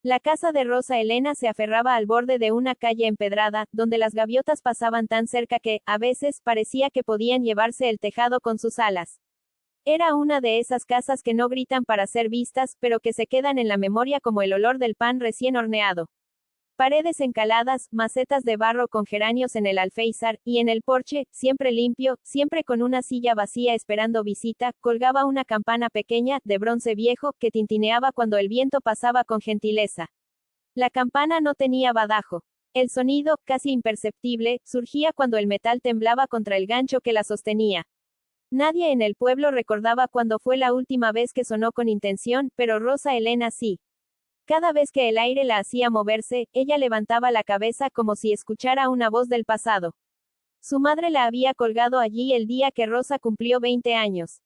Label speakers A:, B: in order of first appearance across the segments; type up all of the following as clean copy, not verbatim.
A: La casa de Rosa Elena se aferraba al borde de una calle empedrada, donde las gaviotas pasaban tan cerca que, a veces, parecía que podían llevarse el tejado con sus alas. Era una de esas casas que no gritan para ser vistas, pero que se quedan en la memoria como el olor del pan recién horneado. Paredes encaladas, macetas de barro con geranios en el alféizar, y en el porche, siempre limpio, siempre con una silla vacía esperando visita, colgaba una campana pequeña, de bronce viejo, que tintineaba cuando el viento pasaba con gentileza. La campana no tenía badajo. El sonido, casi imperceptible, surgía cuando el metal temblaba contra el gancho que la sostenía. Nadie en el pueblo recordaba cuándo fue la última vez que sonó con intención, pero Rosa Elena sí. Cada vez que el aire la hacía moverse, ella levantaba la cabeza como si escuchara una voz del pasado. Su madre la había colgado allí el día que Rosa cumplió 20 años.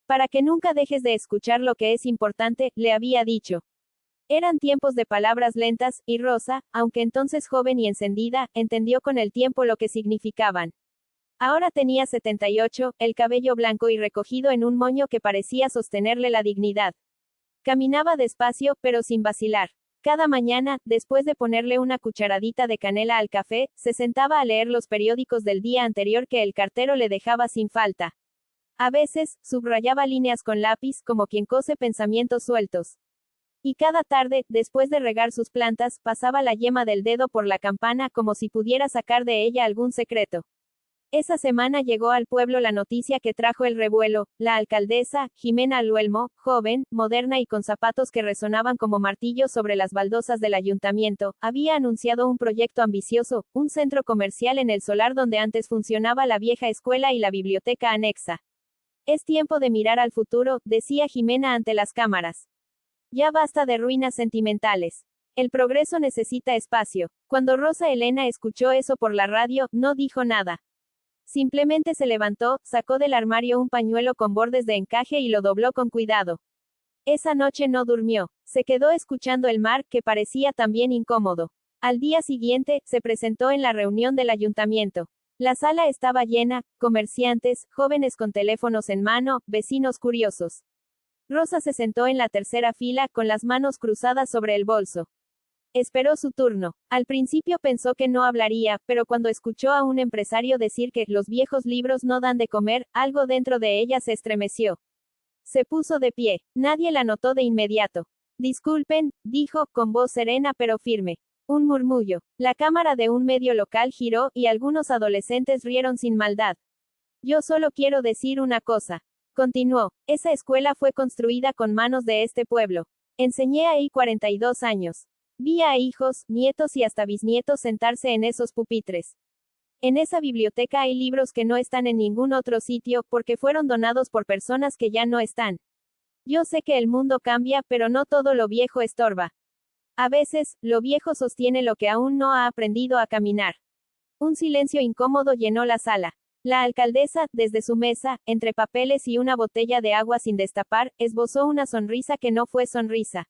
A: Para que nunca dejes de escuchar lo que es importante, le había dicho. Eran tiempos de palabras lentas, y Rosa, aunque entonces joven y encendida, entendió con el tiempo lo que significaban. Ahora tenía 78, el cabello blanco y recogido en un moño que parecía sostenerle la dignidad. Caminaba despacio, pero sin vacilar. Cada mañana, después de ponerle una cucharadita de canela al café, se sentaba a leer los periódicos del día anterior que el cartero le dejaba sin falta. A veces, subrayaba líneas con lápiz, como quien cose pensamientos sueltos. Y cada tarde, después de regar sus plantas, pasaba la yema del dedo por la campana como si pudiera sacar de ella algún secreto. Esa semana llegó al pueblo la noticia que trajo el revuelo. La alcaldesa, Jimena Luelmo, joven, moderna y con zapatos que resonaban como martillos sobre las baldosas del ayuntamiento, había anunciado un proyecto ambicioso, un centro comercial en el solar donde antes funcionaba la vieja escuela y la biblioteca anexa. Es tiempo de mirar al futuro, decía Jimena ante las cámaras. Ya basta de ruinas sentimentales. El progreso necesita espacio. Cuando Rosa Elena escuchó eso por la radio, no dijo nada. Simplemente se levantó, sacó del armario un pañuelo con bordes de encaje y lo dobló con cuidado. Esa noche no durmió. Se quedó escuchando el mar, que parecía también incómodo. Al día siguiente, se presentó en la reunión del ayuntamiento. La sala estaba llena, comerciantes, jóvenes con teléfonos en mano, vecinos curiosos. Rosa se sentó en la tercera fila, con las manos cruzadas sobre el bolso. Esperó su turno. Al principio pensó que no hablaría, pero cuando escuchó a un empresario decir que los viejos libros no dan de comer, algo dentro de ella se estremeció. Se puso de pie. Nadie la notó de inmediato. Disculpen, dijo, con voz serena pero firme. Un murmullo. La cámara de un medio local giró, y algunos adolescentes rieron sin maldad. Yo solo quiero decir una cosa. Continuó. Esa escuela fue construida con manos de este pueblo. Enseñé ahí 42 años. Vi a hijos, nietos y hasta bisnietos sentarse en esos pupitres. En esa biblioteca hay libros que no están en ningún otro sitio, porque fueron donados por personas que ya no están. Yo sé que el mundo cambia, pero no todo lo viejo estorba. A veces, lo viejo sostiene lo que aún no ha aprendido a caminar. Un silencio incómodo llenó la sala. La alcaldesa, desde su mesa, entre papeles y una botella de agua sin destapar, esbozó una sonrisa que no fue sonrisa.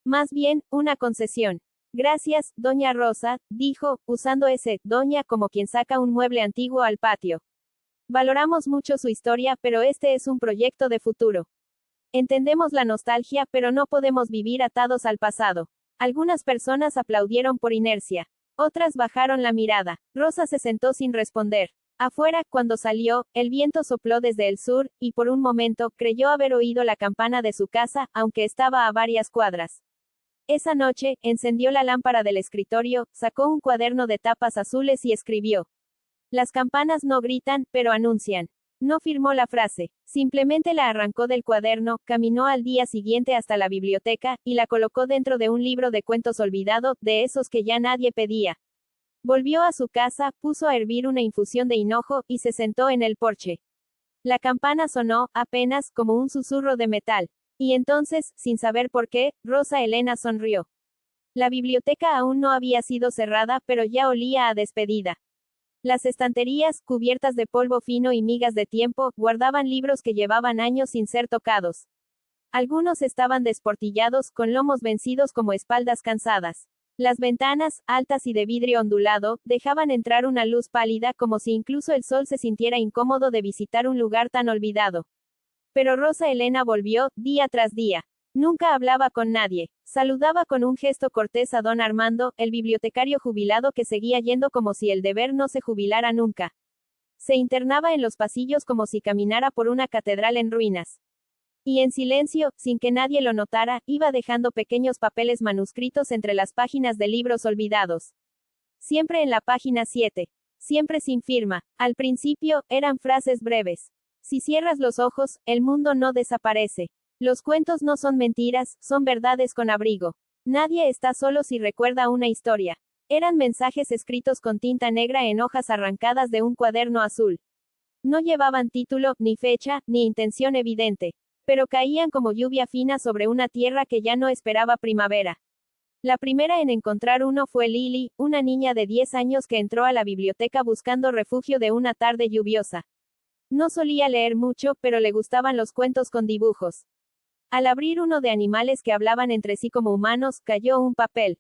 A: Más bien, una concesión. Gracias, doña Rosa, dijo, usando ese doña como quien saca un mueble antiguo al patio. Valoramos mucho su historia, pero este es un proyecto de futuro. Entendemos la nostalgia, pero no podemos vivir atados al pasado. Algunas personas aplaudieron por inercia. Otras bajaron la mirada. Rosa se sentó sin responder. Afuera, cuando salió, el viento sopló desde el sur, y por un momento, creyó haber oído la campana de su casa, aunque estaba a varias cuadras. Esa noche, encendió la lámpara del escritorio, sacó un cuaderno de tapas azules y escribió. Las campanas no gritan, pero anuncian. No firmó la frase. Simplemente la arrancó del cuaderno, caminó al día siguiente hasta la biblioteca, y la colocó dentro de un libro de cuentos olvidado, de esos que ya nadie pedía. Volvió a su casa, puso a hervir una infusión de hinojo, y se sentó en el porche. La campana sonó, apenas, como un susurro de metal. Y entonces, sin saber por qué, Rosa Elena sonrió. La biblioteca aún no había sido cerrada, pero ya olía a despedida. Las estanterías, cubiertas de polvo fino y migas de tiempo, guardaban libros que llevaban años sin ser tocados. Algunos estaban desportillados, con lomos vencidos como espaldas cansadas. Las ventanas, altas y de vidrio ondulado, dejaban entrar una luz pálida como si incluso el sol se sintiera incómodo de visitar un lugar tan olvidado. Pero Rosa Elena volvió, día tras día. Nunca hablaba con nadie. Saludaba con un gesto cortés a don Armando, el bibliotecario jubilado que seguía yendo como si el deber no se jubilara nunca. Se internaba en los pasillos como si caminara por una catedral en ruinas. Y en silencio, sin que nadie lo notara, iba dejando pequeños papeles manuscritos entre las páginas de libros olvidados. Siempre en la página 7. Siempre sin firma. Al principio, eran frases breves. Si cierras los ojos, el mundo no desaparece. Los cuentos no son mentiras, son verdades con abrigo. Nadie está solo si recuerda una historia. Eran mensajes escritos con tinta negra en hojas arrancadas de un cuaderno azul. No llevaban título, ni fecha, ni intención evidente. Pero caían como lluvia fina sobre una tierra que ya no esperaba primavera. La primera en encontrar uno fue Lily, una niña de 10 años que entró a la biblioteca buscando refugio de una tarde lluviosa. No solía leer mucho, pero le gustaban los cuentos con dibujos. Al abrir uno de animales que hablaban entre sí como humanos, cayó un papel.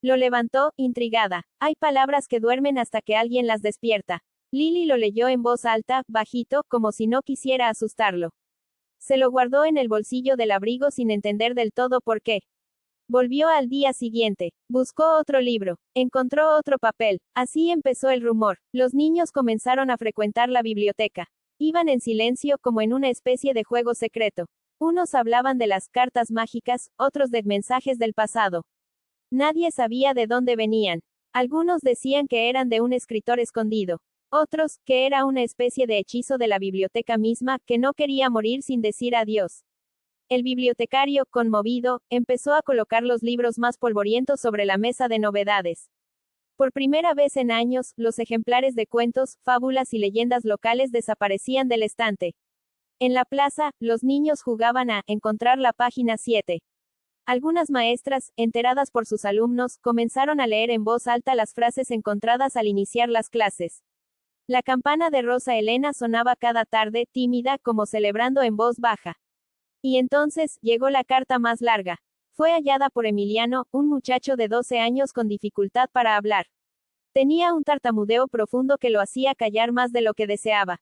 A: Lo levantó, intrigada. Hay palabras que duermen hasta que alguien las despierta. Lily lo leyó en voz alta, bajito, como si no quisiera asustarlo. Se lo guardó en el bolsillo del abrigo sin entender del todo por qué. Volvió al día siguiente. Buscó otro libro. Encontró otro papel. Así empezó el rumor. Los niños comenzaron a frecuentar la biblioteca. Iban en silencio como en una especie de juego secreto. Unos hablaban de las cartas mágicas, otros de mensajes del pasado. Nadie sabía de dónde venían. Algunos decían que eran de un escritor escondido. Otros, que era una especie de hechizo de la biblioteca misma, que no quería morir sin decir adiós. El bibliotecario, conmovido, empezó a colocar los libros más polvorientos sobre la mesa de novedades. Por primera vez en años, los ejemplares de cuentos, fábulas y leyendas locales desaparecían del estante. En la plaza, los niños jugaban a encontrar la página 7. Algunas maestras, enteradas por sus alumnos, comenzaron a leer en voz alta las frases encontradas al iniciar las clases. La campana de Rosa Elena sonaba cada tarde, tímida, como celebrando en voz baja. Y entonces, llegó la carta más larga. Fue hallada por Emiliano, un muchacho de 12 años con dificultad para hablar. Tenía un tartamudeo profundo que lo hacía callar más de lo que deseaba.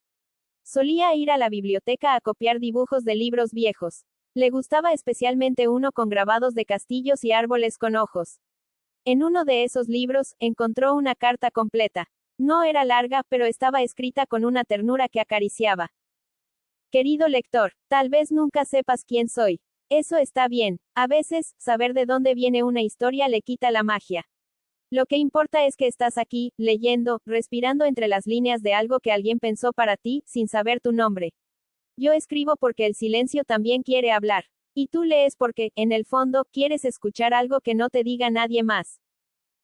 A: Solía ir a la biblioteca a copiar dibujos de libros viejos. Le gustaba especialmente uno con grabados de castillos y árboles con ojos. En uno de esos libros, encontró una carta completa. No era larga, pero estaba escrita con una ternura que acariciaba. Querido lector, tal vez nunca sepas quién soy. Eso está bien. A veces, saber de dónde viene una historia le quita la magia. Lo que importa es que estás aquí, leyendo, respirando entre las líneas de algo que alguien pensó para ti, sin saber tu nombre. Yo escribo porque el silencio también quiere hablar. Y tú lees porque, en el fondo, quieres escuchar algo que no te diga nadie más.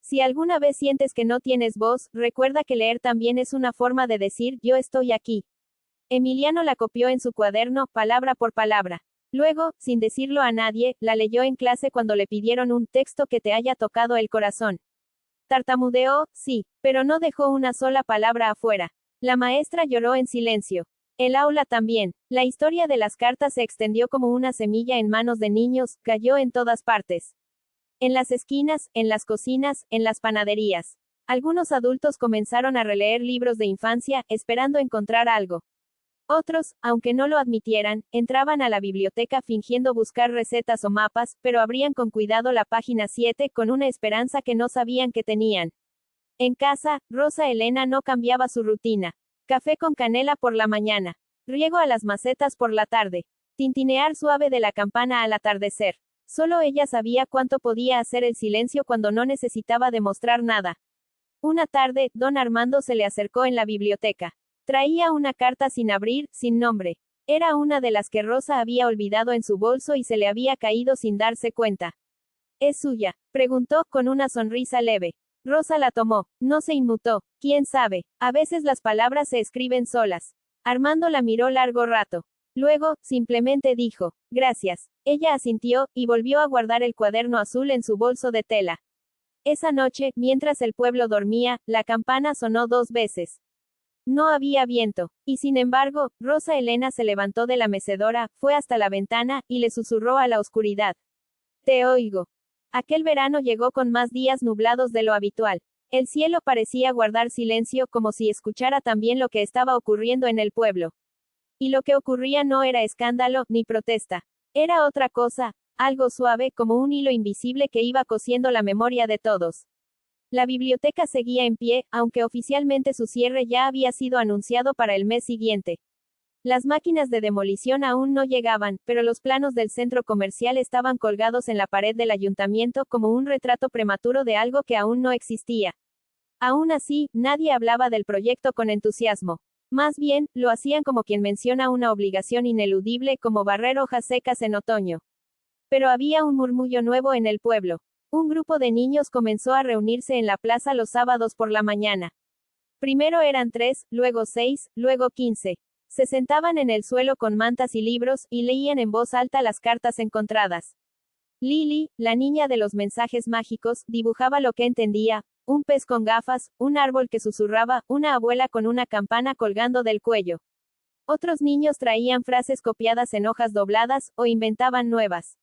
A: Si alguna vez sientes que no tienes voz, recuerda que leer también es una forma de decir, yo estoy aquí. Emiliano la copió en su cuaderno, palabra por palabra. Luego, sin decirlo a nadie, la leyó en clase cuando le pidieron un texto que te haya tocado el corazón. Tartamudeó, sí, pero no dejó una sola palabra afuera. La maestra lloró en silencio. El aula también. La historia de las cartas se extendió como una semilla en manos de niños, cayó en todas partes. En las esquinas, en las cocinas, en las panaderías. Algunos adultos comenzaron a releer libros de infancia, esperando encontrar algo. Otros, aunque no lo admitieran, entraban a la biblioteca fingiendo buscar recetas o mapas, pero abrían con cuidado la página 7 con una esperanza que no sabían que tenían. En casa, Rosa Elena no cambiaba su rutina. Café con canela por la mañana. Riego a las macetas por la tarde. Tintinear suave de la campana al atardecer. Solo ella sabía cuánto podía hacer el silencio cuando no necesitaba demostrar nada. Una tarde, don Armando se le acercó en la biblioteca. Traía una carta sin abrir, sin nombre. Era una de las que Rosa había olvidado en su bolso y se le había caído sin darse cuenta. ¿Es suya?, preguntó, con una sonrisa leve. Rosa la tomó. No se inmutó. ¿Quién sabe? A veces las palabras se escriben solas. Armando la miró largo rato. Luego, simplemente dijo, gracias. Ella asintió, y volvió a guardar el cuaderno azul en su bolso de tela. Esa noche, mientras el pueblo dormía, la campana sonó 2 veces. No había viento. Y sin embargo, Rosa Elena se levantó de la mecedora, fue hasta la ventana, y le susurró a la oscuridad. Te oigo. Aquel verano llegó con más días nublados de lo habitual. El cielo parecía guardar silencio, como si escuchara también lo que estaba ocurriendo en el pueblo. Y lo que ocurría no era escándalo, ni protesta. Era otra cosa, algo suave, como un hilo invisible que iba cosiendo la memoria de todos. La biblioteca seguía en pie, aunque oficialmente su cierre ya había sido anunciado para el mes siguiente. Las máquinas de demolición aún no llegaban, pero los planos del centro comercial estaban colgados en la pared del ayuntamiento como un retrato prematuro de algo que aún no existía. Aún así, nadie hablaba del proyecto con entusiasmo. Más bien, lo hacían como quien menciona una obligación ineludible como barrer hojas secas en otoño. Pero había un murmullo nuevo en el pueblo. Un grupo de niños comenzó a reunirse en la plaza los sábados por la mañana. Primero eran 3, luego 6, luego 15. Se sentaban en el suelo con mantas y libros, y leían en voz alta las cartas encontradas. Lily, la niña de los mensajes mágicos, dibujaba lo que entendía: un pez con gafas, un árbol que susurraba, una abuela con una campana colgando del cuello. Otros niños traían frases copiadas en hojas dobladas, o inventaban nuevas.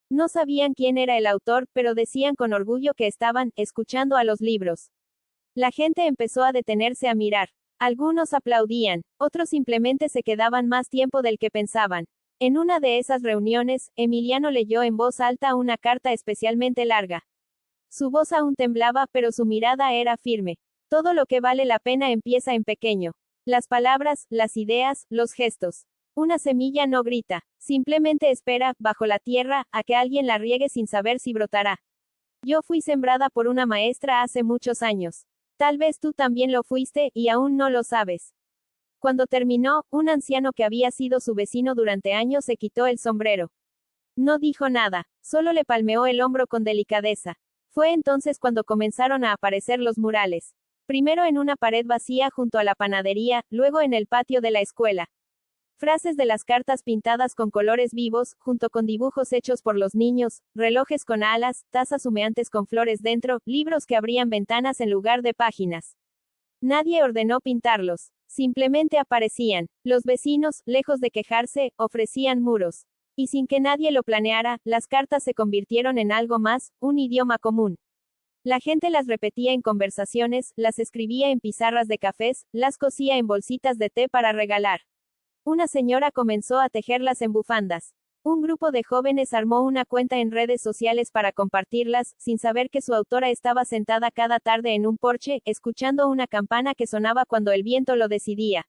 A: No sabían quién era el autor, pero decían con orgullo que estaban escuchando a los libros. La gente empezó a detenerse a mirar. Algunos aplaudían, otros simplemente se quedaban más tiempo del que pensaban. En una de esas reuniones, Emiliano leyó en voz alta una carta especialmente larga. Su voz aún temblaba, pero su mirada era firme. Todo lo que vale la pena empieza en pequeño. Las palabras, las ideas, los gestos. Una semilla no grita, simplemente espera, bajo la tierra, a que alguien la riegue sin saber si brotará. Yo fui sembrada por una maestra hace muchos años. Tal vez tú también lo fuiste, y aún no lo sabes. Cuando terminó, un anciano que había sido su vecino durante años se quitó el sombrero. No dijo nada, solo le palmeó el hombro con delicadeza. Fue entonces cuando comenzaron a aparecer los murales. Primero en una pared vacía junto a la panadería, luego en el patio de la escuela. Frases de las cartas pintadas con colores vivos, junto con dibujos hechos por los niños, relojes con alas, tazas humeantes con flores dentro, libros que abrían ventanas en lugar de páginas. Nadie ordenó pintarlos. Simplemente aparecían. Los vecinos, lejos de quejarse, ofrecían muros. Y sin que nadie lo planeara, las cartas se convirtieron en algo más, un idioma común. La gente las repetía en conversaciones, las escribía en pizarras de cafés, las cosía en bolsitas de té para regalar. Una señora comenzó a tejerlas en bufandas. Un grupo de jóvenes armó una cuenta en redes sociales para compartirlas, sin saber que su autora estaba sentada cada tarde en un porche, escuchando una campana que sonaba cuando el viento lo decidía.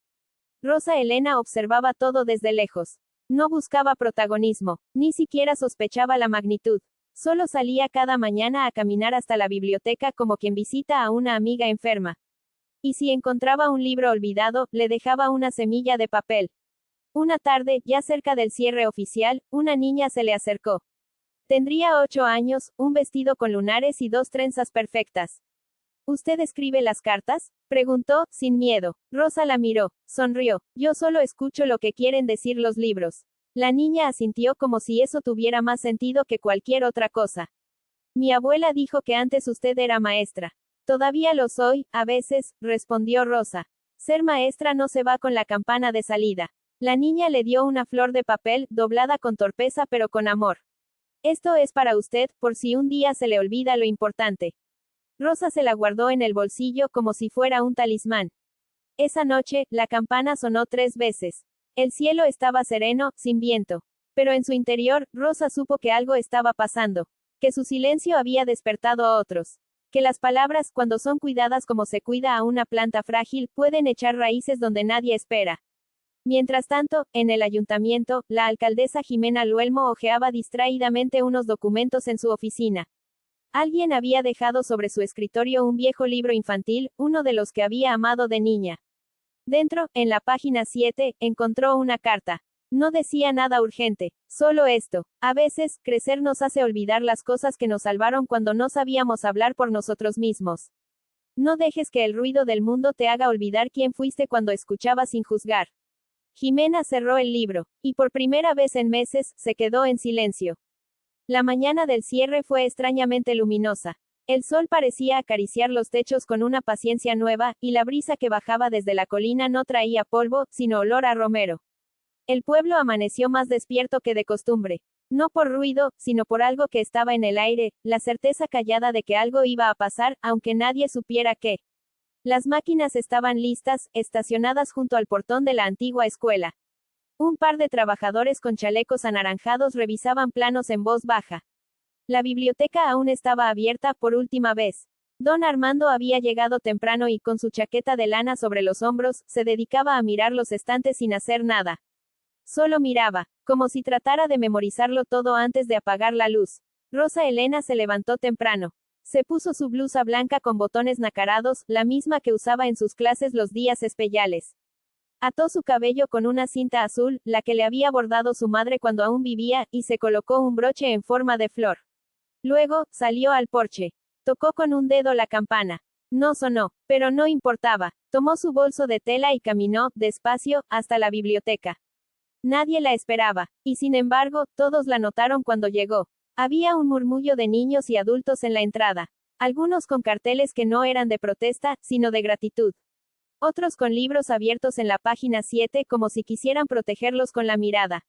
A: Rosa Elena observaba todo desde lejos. No buscaba protagonismo, ni siquiera sospechaba la magnitud. Solo salía cada mañana a caminar hasta la biblioteca como quien visita a una amiga enferma. Y si encontraba un libro olvidado, le dejaba una semilla de papel. Una tarde, ya cerca del cierre oficial, una niña se le acercó. Tendría 8 años, un vestido con lunares y 2 trenzas perfectas. ¿Usted escribe las cartas?, preguntó, sin miedo. Rosa la miró, sonrió. Yo solo escucho lo que quieren decir los libros. La niña asintió como si eso tuviera más sentido que cualquier otra cosa. Mi abuela dijo que antes usted era maestra. Todavía lo soy, a veces, respondió Rosa. Ser maestra no se va con la campana de salida. La niña le dio una flor de papel, doblada con torpeza pero con amor. Esto es para usted, por si un día se le olvida lo importante. Rosa se la guardó en el bolsillo como si fuera un talismán. Esa noche, la campana sonó 3 veces. El cielo estaba sereno, sin viento. Pero en su interior, Rosa supo que algo estaba pasando. Que su silencio había despertado a otros. Que las palabras, cuando son cuidadas como se cuida a una planta frágil, pueden echar raíces donde nadie espera. Mientras tanto, en el ayuntamiento, la alcaldesa Jimena Luelmo hojeaba distraídamente unos documentos en su oficina. Alguien había dejado sobre su escritorio un viejo libro infantil, uno de los que había amado de niña. Dentro, en la página 7, encontró una carta. No decía nada urgente, solo esto: a veces, crecer nos hace olvidar las cosas que nos salvaron cuando no sabíamos hablar por nosotros mismos. No dejes que el ruido del mundo te haga olvidar quién fuiste cuando escuchabas sin juzgar. Jimena cerró el libro, y por primera vez en meses, se quedó en silencio. La mañana del cierre fue extrañamente luminosa. El sol parecía acariciar los techos con una paciencia nueva, y la brisa que bajaba desde la colina no traía polvo, sino olor a romero. El pueblo amaneció más despierto que de costumbre. No por ruido, sino por algo que estaba en el aire, la certeza callada de que algo iba a pasar, aunque nadie supiera qué. Las máquinas estaban listas, estacionadas junto al portón de la antigua escuela. Un par de trabajadores con chalecos anaranjados revisaban planos en voz baja. La biblioteca aún estaba abierta por última vez. Don Armando había llegado temprano y, con su chaqueta de lana sobre los hombros, se dedicaba a mirar los estantes sin hacer nada. Solo miraba, como si tratara de memorizarlo todo antes de apagar la luz. Rosa Elena se levantó temprano. Se puso su blusa blanca con botones nacarados, la misma que usaba en sus clases los días especiales. Ató su cabello con una cinta azul, la que le había bordado su madre cuando aún vivía, y se colocó un broche en forma de flor. Luego, salió al porche. Tocó con un dedo la campana. No sonó, pero no importaba. Tomó su bolso de tela y caminó, despacio, hasta la biblioteca. Nadie la esperaba, y sin embargo, todos la notaron cuando llegó. Había un murmullo de niños y adultos en la entrada. Algunos con carteles que no eran de protesta, sino de gratitud. Otros con libros abiertos en la página 7 como si quisieran protegerlos con la mirada.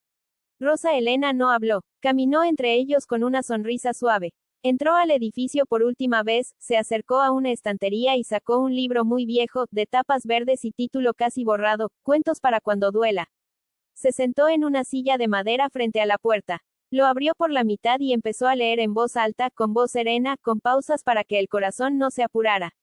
A: Rosa Elena no habló. Caminó entre ellos con una sonrisa suave. Entró al edificio por última vez, se acercó a una estantería y sacó un libro muy viejo, de tapas verdes y título casi borrado, Cuentos para cuando duela. Se sentó en una silla de madera frente a la puerta. Lo abrió por la mitad y empezó a leer en voz alta, con voz serena, con pausas para que el corazón no se apurara.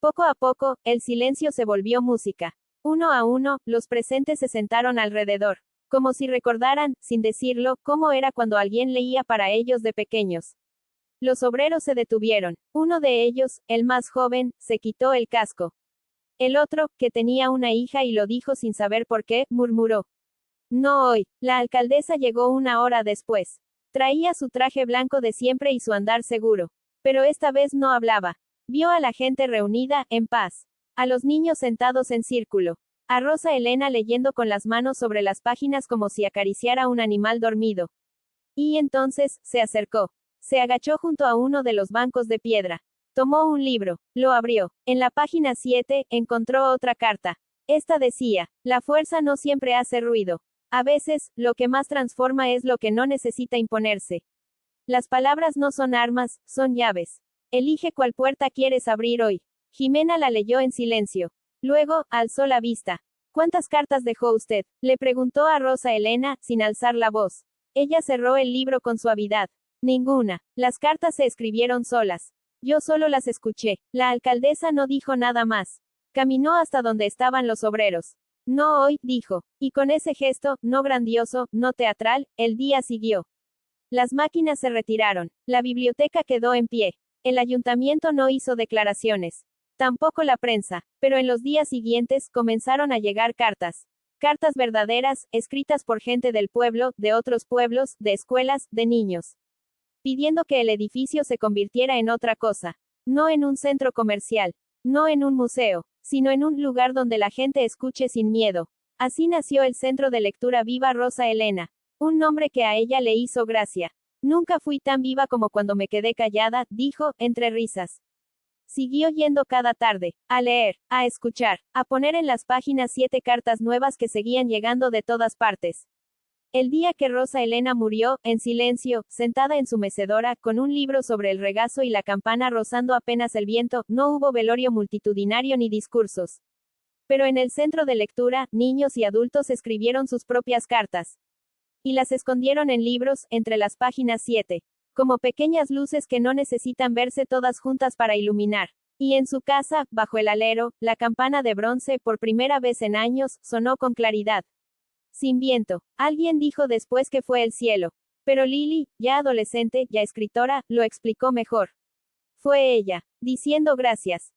A: Poco a poco, el silencio se volvió música. Uno a uno, los presentes se sentaron alrededor. Como si recordaran, sin decirlo, cómo era cuando alguien leía para ellos de pequeños. Los obreros se detuvieron. Uno de ellos, el más joven, se quitó el casco. El otro, que tenía una hija y lo dijo sin saber por qué, murmuró. No hoy. La alcaldesa llegó una hora después. Traía su traje blanco de siempre y su andar seguro. Pero esta vez no hablaba. Vio a la gente reunida, en paz. A los niños sentados en círculo. A Rosa Elena leyendo con las manos sobre las páginas como si acariciara un animal dormido. Y entonces, se acercó. Se agachó junto a uno de los bancos de piedra. Tomó un libro. Lo abrió. En la página 7, encontró otra carta. Esta decía, la fuerza no siempre hace ruido. A veces, lo que más transforma es lo que no necesita imponerse. Las palabras no son armas, son llaves. Elige cuál puerta quieres abrir hoy. Jimena la leyó en silencio. Luego, alzó la vista. ¿Cuántas cartas dejó usted?, le preguntó a Rosa Elena, sin alzar la voz. Ella cerró el libro con suavidad. Ninguna. Las cartas se escribieron solas. Yo solo las escuché. La alcaldesa no dijo nada más. Caminó hasta donde estaban los obreros. No hoy, dijo. Y con ese gesto, no grandioso, no teatral, el día siguió. Las máquinas se retiraron. La biblioteca quedó en pie. El ayuntamiento no hizo declaraciones. Tampoco la prensa. Pero en los días siguientes, comenzaron a llegar cartas. Cartas verdaderas, escritas por gente del pueblo, de otros pueblos, de escuelas, de niños. Pidiendo que el edificio se convirtiera en otra cosa. No en un centro comercial. No en un museo. Sino en un lugar donde la gente escuche sin miedo. Así nació el Centro de Lectura Viva Rosa Elena. Un nombre que a ella le hizo gracia. Nunca fui tan viva como cuando me quedé callada, dijo, entre risas. Siguió yendo cada tarde, a leer, a escuchar, a poner en las páginas 7 cartas nuevas que seguían llegando de todas partes. El día que Rosa Elena murió, en silencio, sentada en su mecedora, con un libro sobre el regazo y la campana rozando apenas el viento, no hubo velorio multitudinario ni discursos. Pero en el centro de lectura, niños y adultos escribieron sus propias cartas. Y las escondieron en libros, entre las páginas 7. Como pequeñas luces que no necesitan verse todas juntas para iluminar. Y en su casa, bajo el alero, la campana de bronce, por primera vez en años, sonó con claridad. Sin viento. Alguien dijo después que fue el cielo. Pero Lily, ya adolescente, ya escritora, lo explicó mejor. Fue ella, diciendo gracias.